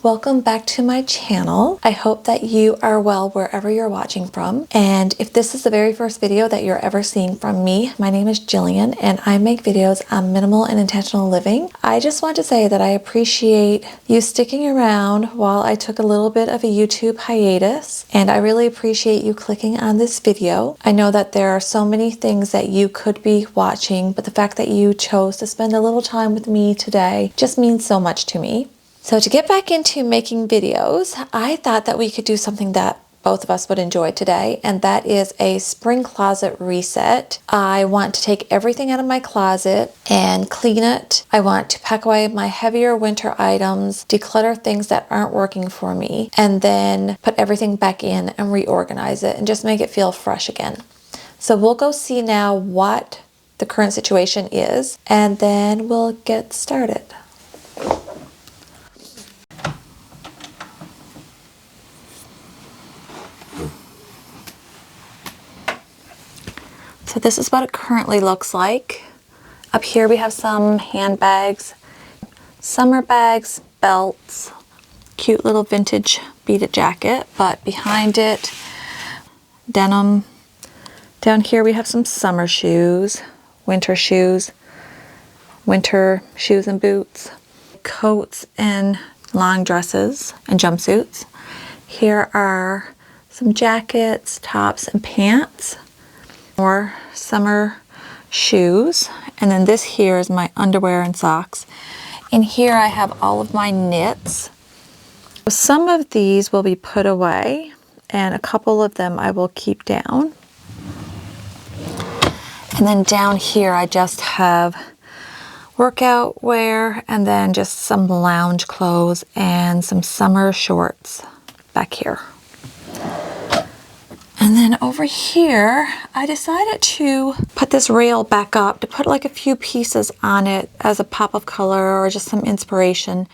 welcome back to my channel. I hope that you are well wherever you're watching from. And if this is the very first video that you're ever seeing from me, my name is Jillian and I make videos on minimal and intentional living. I just want to say that I appreciate you sticking around while I took a little bit of a YouTube hiatus, and I really appreciate you clicking on this video. I know that there are so many things that you could be watching, but the fact that you chose to spend a little time with me today just means so much to me. So to get back into making videos, I thought that we could do something that both of us would enjoy today, and that is a spring closet reset. I want to take everything out of my closet and clean it. I want to pack away my heavier winter items, declutter things that aren't working for me, and then put everything back in and reorganize it and just make it feel fresh again. So we'll go see now what the current situation is, and then we'll get started. So this is what it currently looks like. Up here we have some handbags, summer bags, belts, cute little vintage beaded jacket, but behind it, denim. Down here we have some summer shoes, winter shoes and boots, coats and long dresses and jumpsuits. Here are some jackets, tops, and pants. More summer shoes, and then this here is my underwear and socks. In here I have all of my knits. Some of these will be put away and a couple of them I will keep down. And then down here I just have workout wear and then just some lounge clothes and some summer shorts back here. And then over here, I decided to put this rail back up to put like a few pieces on it as a pop of color or just some inspiration.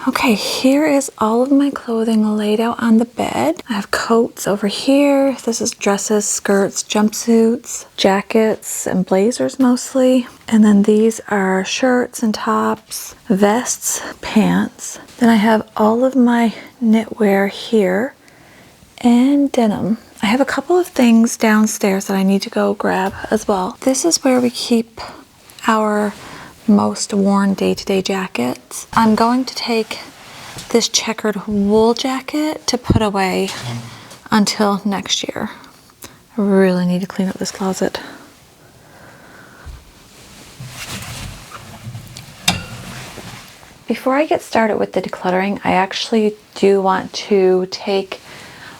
Okay, here is all of my clothing laid out on the bed. I have coats over here. This is dresses, skirts, jumpsuits, jackets, and blazers mostly. And then these are shirts and tops, vests, pants. Then I have all of my knitwear here and denim. I have a couple of things downstairs that I need to go grab as well. This is where we keep our most worn day-to-day jackets. I'm going to take this checkered wool jacket to put away until next year. I really need to clean up this closet. Before I get started with the decluttering, I actually do want to take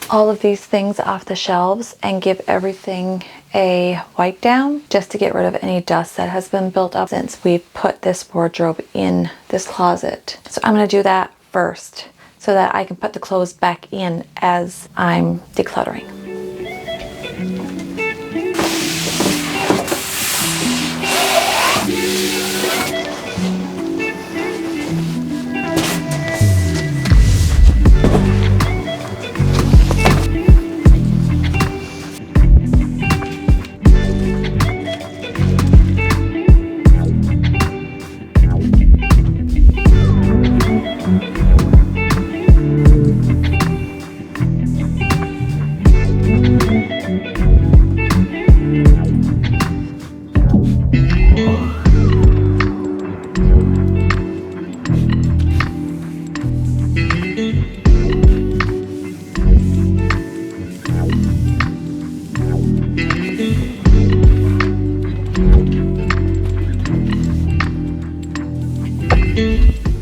all of these things off the shelves and give everything a wipe down just to get rid of any dust that has been built up since we've put this wardrobe in this closet. So I'm going to do that first so that I can put the clothes back in as I'm decluttering.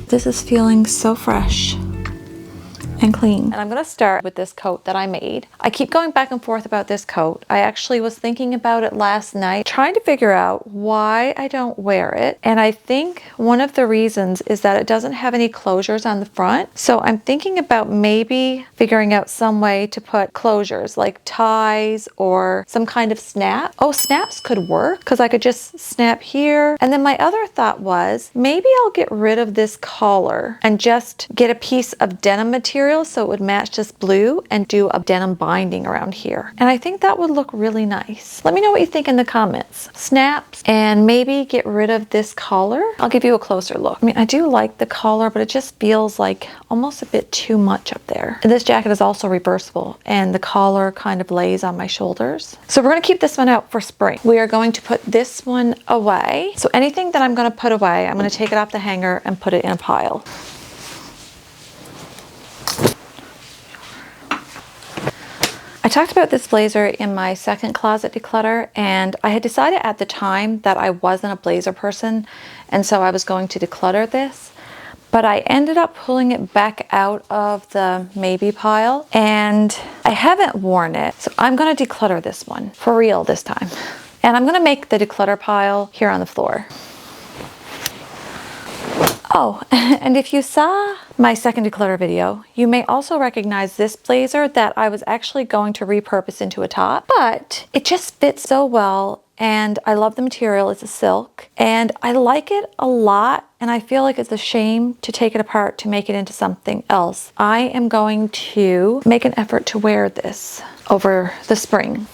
This is feeling so fresh and clean. And I'm going to start with this coat that I made. I keep going back and forth about this coat. I actually was thinking about it last night, trying to figure out why I don't wear it. And I think one of the reasons is that it doesn't have any closures on the front. So I'm thinking about maybe figuring out some way to put closures like ties or some kind of snap. Oh, snaps could work because I could just snap here. And then my other thought was maybe I'll get rid of this collar and just get a piece of denim material material so it would match this blue and do a denim binding around here. And I think that would look really nice. Let me know what you think in the comments. Snaps, and maybe get rid of this collar. I'll give you a closer look. I mean, I do like the collar, but it just feels like almost a bit too much up there. And this jacket is also reversible, and the collar kind of lays on my shoulders. So we're gonna keep this one out for spring. We are going to put this one away. So anything that I'm gonna put away, I'm gonna take it off the hanger and put it in a pile. I talked about this blazer in my second closet declutter, and I had decided at the time that I wasn't a blazer person, and so I was going to declutter this, but I ended up pulling it back out of the maybe pile, and I haven't worn it, so I'm gonna declutter this one for real this time. And I'm gonna make the declutter pile here on the floor. Oh, and if you saw my second declutter video, you may also recognize this blazer that I was actually going to repurpose into a top, but it just fits so well, and I love the material. It's a silk, and I like it a lot, and I feel like it's a shame to take it apart to make it into something else. I am going to make an effort to wear this over the spring.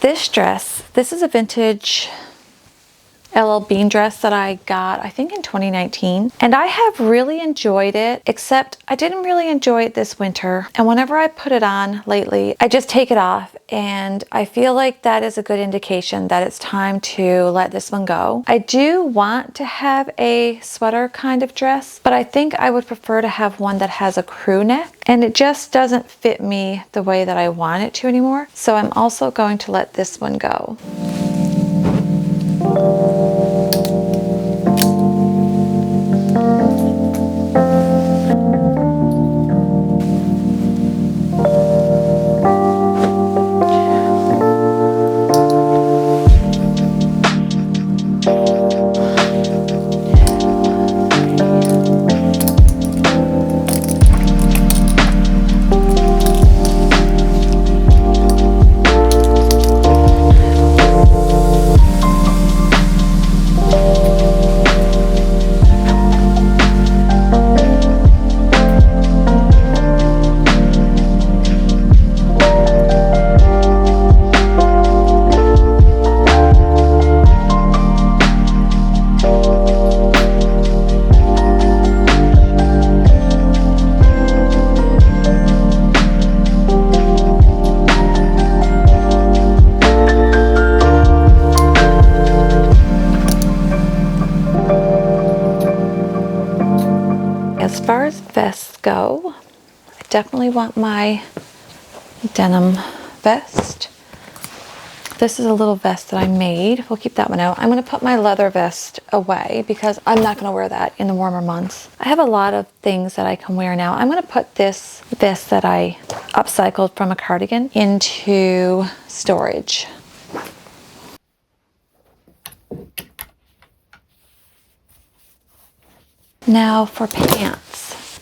This dress, this is a vintage LL Bean dress that I got, I think in 2019. And I have really enjoyed it, except I didn't really enjoy it this winter. And whenever I put it on lately, I just take it off. And I feel like that is a good indication that it's time to let this one go. I do want to have a sweater kind of dress, but I think I would prefer to have one that has a crew neck. And it just doesn't fit me the way that I want it to anymore. So I'm also going to let this one go. As far as vests go, I definitely want my denim vest. This is a little vest that I made. We'll keep that one out. I'm going to put my leather vest away because I'm not going to wear that in the warmer months. I have a lot of things that I can wear now. I'm going to put this vest that I upcycled from a cardigan into storage. Now for pants.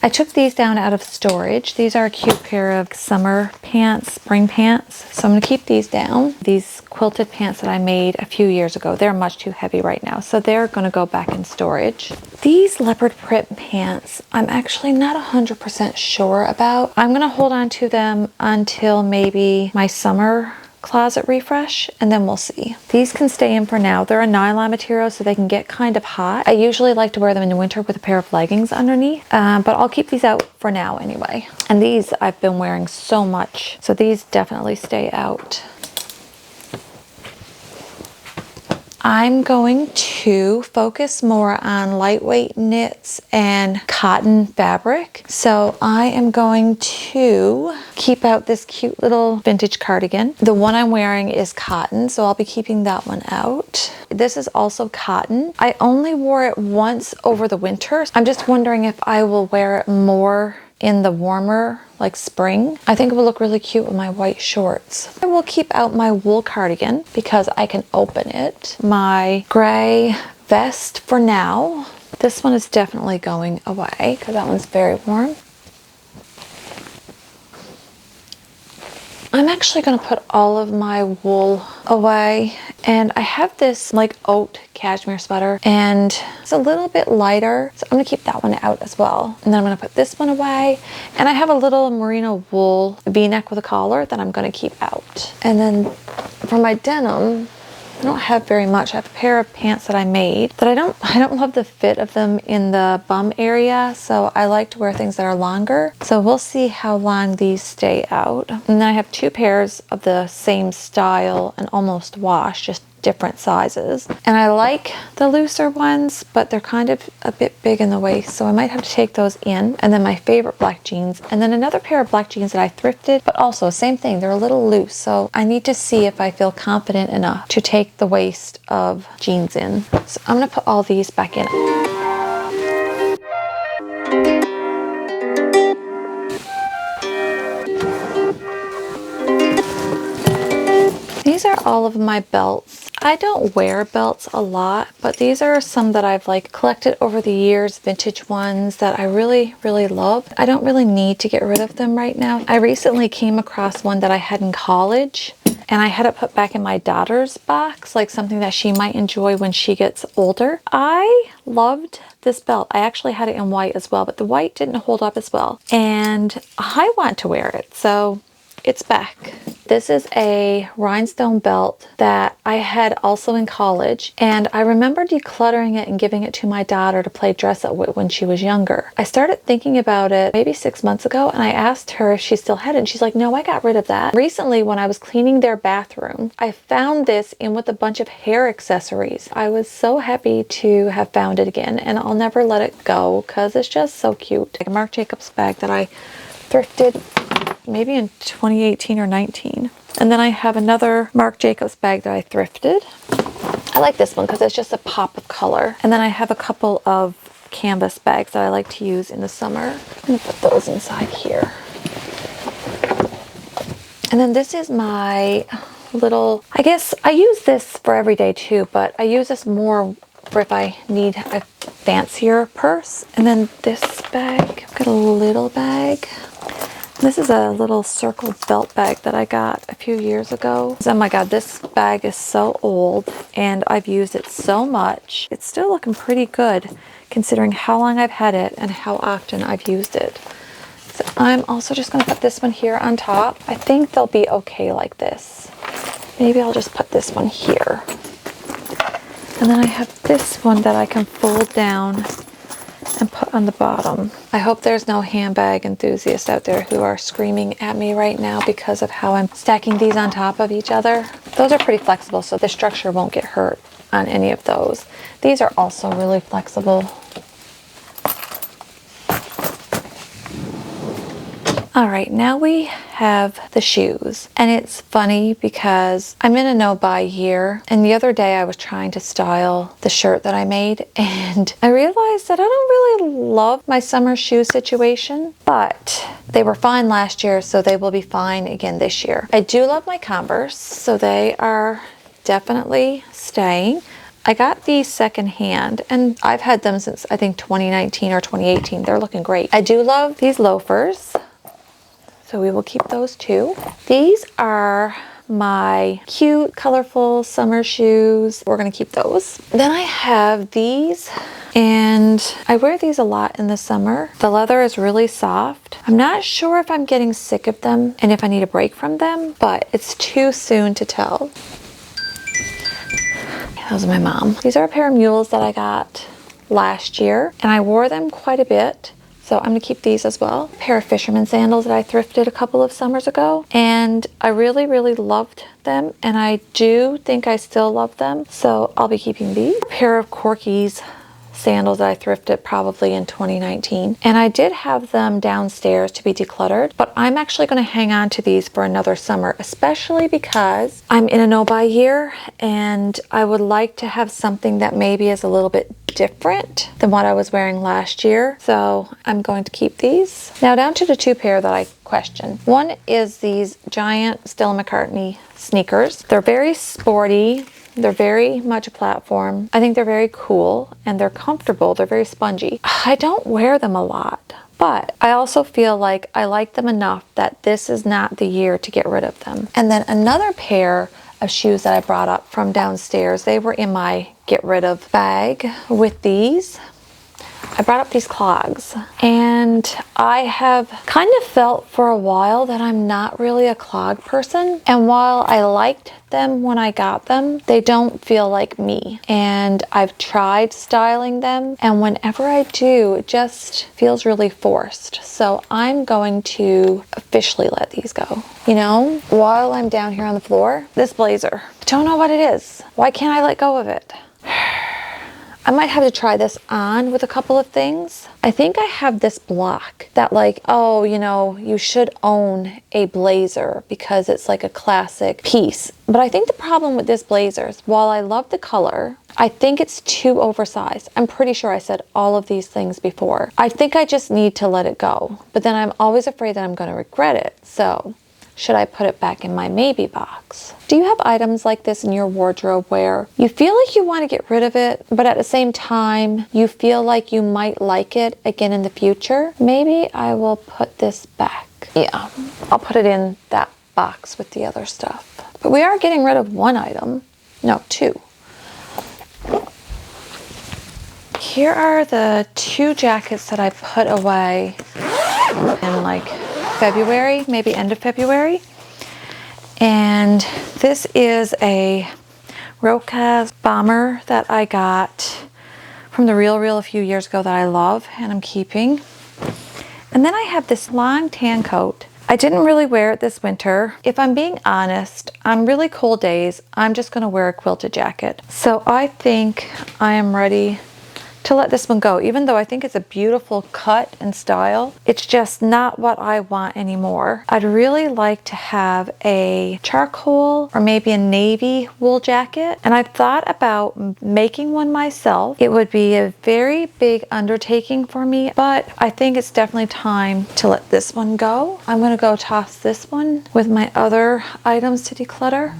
I took these down out of storage. These are a cute pair of summer pants, spring pants. So I'm gonna keep these down. These quilted pants that I made a few years ago, they're much too heavy right now. So they're gonna go back in storage. These leopard print pants, I'm actually not 100% sure about. I'm gonna hold on to them until maybe my summer closet refresh, and then we'll see. These can stay in for now. They're a nylon material, so they can get kind of hot. I usually like to wear them in the winter with a pair of leggings underneath, but I'll keep these out for now anyway. And these I've been wearing so much, so these definitely stay out. I'm going to focus more on lightweight knits and cotton fabric. So I am going to keep out this cute little vintage cardigan. The one I'm wearing is cotton, so I'll be keeping that one out. This is also cotton. I only wore it once over the winter. I'm just wondering if I will wear it more in the warmer, like spring. I think it will look really cute with my white shorts. I will keep out my wool cardigan because I can open it. My gray vest for now. This one is definitely going away because that one's very warm. I'm actually going to put all of my wool away, and I have this like oat cashmere sweater and it's a little bit lighter, so I'm going to keep that one out as well. And then I'm going to put this one away, and I have a little merino wool v-neck with a collar that I'm going to keep out. And then for my denim, I don't have very much. I have a pair of pants that I made that I don't love the fit of them in the bum area, so I like to wear things that are longer. So we'll see how long these stay out. And then I have two pairs of the same style and almost wash, just different sizes. And I like the looser ones, but they're kind of a bit big in the waist, so I might have to take those in. And then my favorite black jeans, and then another pair of black jeans that I thrifted, but also same thing, they're a little loose, so I need to see if I feel confident enough to take the waist of jeans in. So I'm gonna put all these back in. These are all of my belts. I don't wear belts a lot, but these are some that I've like collected over the years, vintage ones that I really, really love. I don't really need to get rid of them right now. I recently came across one that I had in college, and I had it put back in my daughter's box, like something that she might enjoy when she gets older. I loved this belt. I actually had it in white as well, but the white didn't hold up as well, and I want to wear it, so it's back. This is a rhinestone belt that I had also in college, and I remember decluttering it and giving it to my daughter to play dress up with when she was younger. I started thinking about it maybe 6 months ago, and I asked her if she still had it, and she's like, no, I got rid of that. Recently, when I was cleaning their bathroom, I found this in with a bunch of hair accessories. I was so happy to have found it again, and I'll never let it go because it's just so cute. Like a Marc Jacobs bag that I thrifted maybe in 2018 or 19. And then I have another Marc Jacobs bag that I thrifted. I like this one because it's just a pop of color. And then I have a couple of canvas bags that I like to use in the summer. I'm gonna put those inside here. And then this is my little, I guess I use this for every day too, but I use this more for if I need a fancier purse. And then this bag, I've got a little bag. This is a little circle belt bag that I got a few years ago. Oh my God, this bag is so old and I've used it so much. It's still looking pretty good considering how long I've had it and how often I've used it. So I'm also just gonna put this one here on top. I think they'll be okay like this. Maybe I'll just put this one here. And then I have this one that I can fold down and put on the bottom. I hope there's no handbag enthusiasts out there who are screaming at me right now because of how I'm stacking these on top of each other. Those are pretty flexible, so the structure won't get hurt on any of those. These are also really flexible. All right, now we have the shoes, and it's funny because I'm in a no-buy year, and the other day I was trying to style the shirt that I made, and I realized that I don't really love my summer shoe situation, but they were fine last year, so they will be fine again this year. I do love my Converse, so they are definitely staying. I got these secondhand, and I've had them since I think 2019 or 2018. They're looking great. I do love these loafers, so we will keep those too. These are my cute, colorful summer shoes. We're gonna keep those. Then I have these, and I wear these a lot in the summer. The leather is really soft. I'm not sure if I'm getting sick of them and if I need a break from them, but it's too soon to tell. Those are my mom. These are a pair of mules that I got last year, and I wore them quite a bit. So I'm gonna keep these as well. A pair of fisherman sandals that I thrifted a couple of summers ago, and I really, really loved them, and I do think I still love them, so I'll be keeping these. A pair of Corky's sandals that I thrifted probably in 2019, and I did have them downstairs to be decluttered, but I'm actually going to hang on to these for another summer, especially because I'm in a no-buy year and I would like to have something that maybe is a little bit different than what I was wearing last year, so I'm going to keep these. Now down to the two pair that I question. One is these giant Stella McCartney sneakers. They're very sporty. They're very much a platform. I think they're very cool and they're comfortable. They're very spongy. I don't wear them a lot, but I also feel like I like them enough that this is not the year to get rid of them. And then another pair of shoes that I brought up from downstairs, they were in my get rid of bag with these. I brought up these clogs, and I have kind of felt for a while that I'm not really a clog person. And while I liked them when I got them, they don't feel like me. And I've tried styling them, and whenever I do, it just feels really forced. So I'm going to officially let these go. You know, while I'm down here on the floor, this blazer, don't know what it is. Why can't I let go of it? I might have to try this on with a couple of things. I think I have this block that like, oh, you know, you should own a blazer because it's like a classic piece. But I think the problem with this blazer is while I love the color, I think it's too oversized. I'm pretty sure I said all of these things before. I think I just need to let it go. But then I'm always afraid that I'm going to regret it. So should I put it back in my maybe box? Do you have items like this in your wardrobe where you feel like you want to get rid of it, but at the same time, you feel like you might like it again in the future? Maybe I will put this back. Yeah, I'll put it in that box with the other stuff. But we are getting rid of one item. No, two. Here are the two jackets that I put away in like February, maybe end of February. And this is a Rokas bomber that I got from the Real a few years ago that I love and I'm keeping. And then I have this long tan coat. I didn't really wear it this winter. If I'm being honest, on really cold days, I'm just gonna wear a quilted jacket. So I think I am ready to let this one go, even though I think it's a beautiful cut and style. It's just not what I want anymore. I'd really like to have a charcoal or maybe a navy wool jacket, and I've thought about making one myself. It would be a very big undertaking for me, but I think it's definitely time to let this one go. I'm gonna go toss this one with my other items to declutter.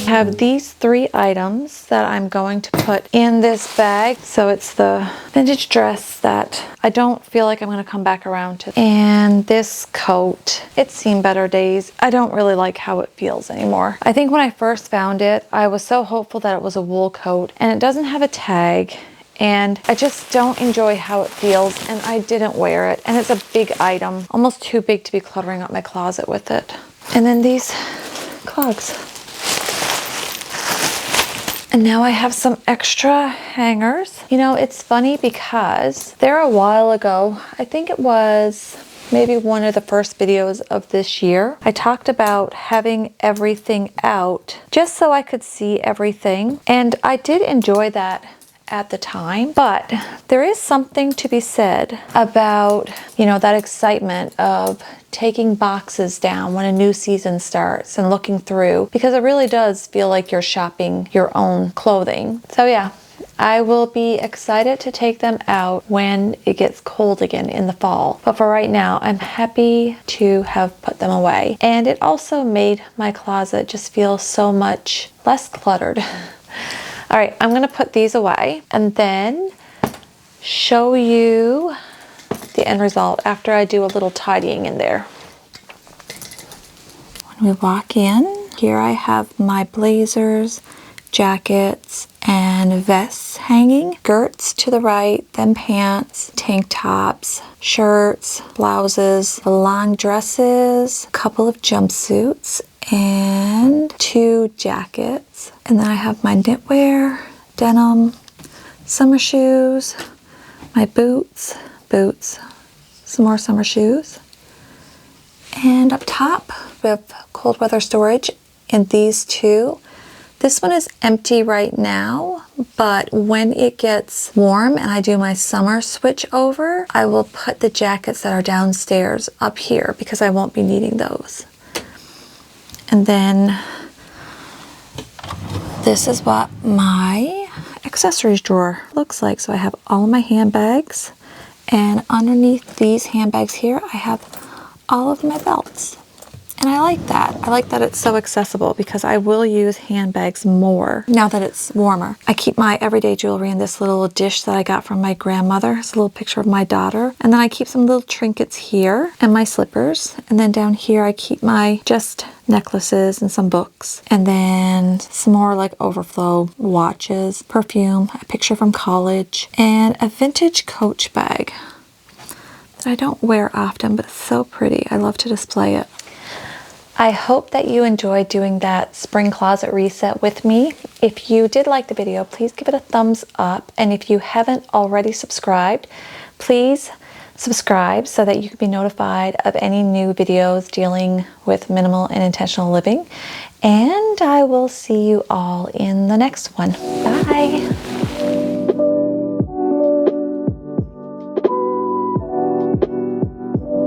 Have these three items that I'm going to put in this bag. So it's the vintage dress that I don't feel like I'm going to come back around to. And this coat, it's seen better days. I don't really like how it feels anymore. I think when I first found it, I was so hopeful that it was a wool coat, and it doesn't have a tag. and I just don't enjoy how it feels, and I didn't wear it. And it's a big item, almost too big to be cluttering up my closet with it. And then these clogs. And now I have some extra hangers. You know, it's funny because there a while ago, I think it was maybe one of the first videos of this year, I talked about having everything out just so I could see everything. And I did enjoy that at the time, but there is something to be said about, you know, that excitement of taking boxes down when a new season starts and looking through, because it really does feel like you're shopping your own clothing. So yeah, I will be excited to take them out when it gets cold again in the fall. But for right now, I'm happy to have put them away. And it also made my closet just feel so much less cluttered. All right, I'm gonna put these away and then show you the end result after I do a little tidying in there. When we walk in, here I have my blazers, jackets, and vests hanging. Skirts to the right, then pants, tank tops, shirts, blouses, long dresses, a couple of jumpsuits, and 2 jackets. And then I have my knitwear, denim, summer shoes, my boots, some more summer shoes. And up top, we have cold weather storage in these 2. This one is empty right now, but when it gets warm and I do my summer switch over, I will put the jackets that are downstairs up here because I won't be needing those. And then this is what my accessories drawer looks like. So I have all of my handbags, and underneath these handbags here, I have all of my belts. And I like that. I like that it's so accessible because I will use handbags more now that it's warmer. I keep my everyday jewelry in this little dish that I got from my grandmother. It's a little picture of my daughter. And then I keep some little trinkets here and my slippers. And then down here I keep my just necklaces and some books. And then some more like overflow watches, perfume, a picture from college, and a vintage Coach bag that I don't wear often, but it's so pretty. I love to display it. I hope that you enjoyed doing that spring closet reset with me. If you did like the video, please give it a thumbs up. And if you haven't already subscribed, please subscribe so that you can be notified of any new videos dealing with minimal and intentional living. And I will see you all in the next one. Bye.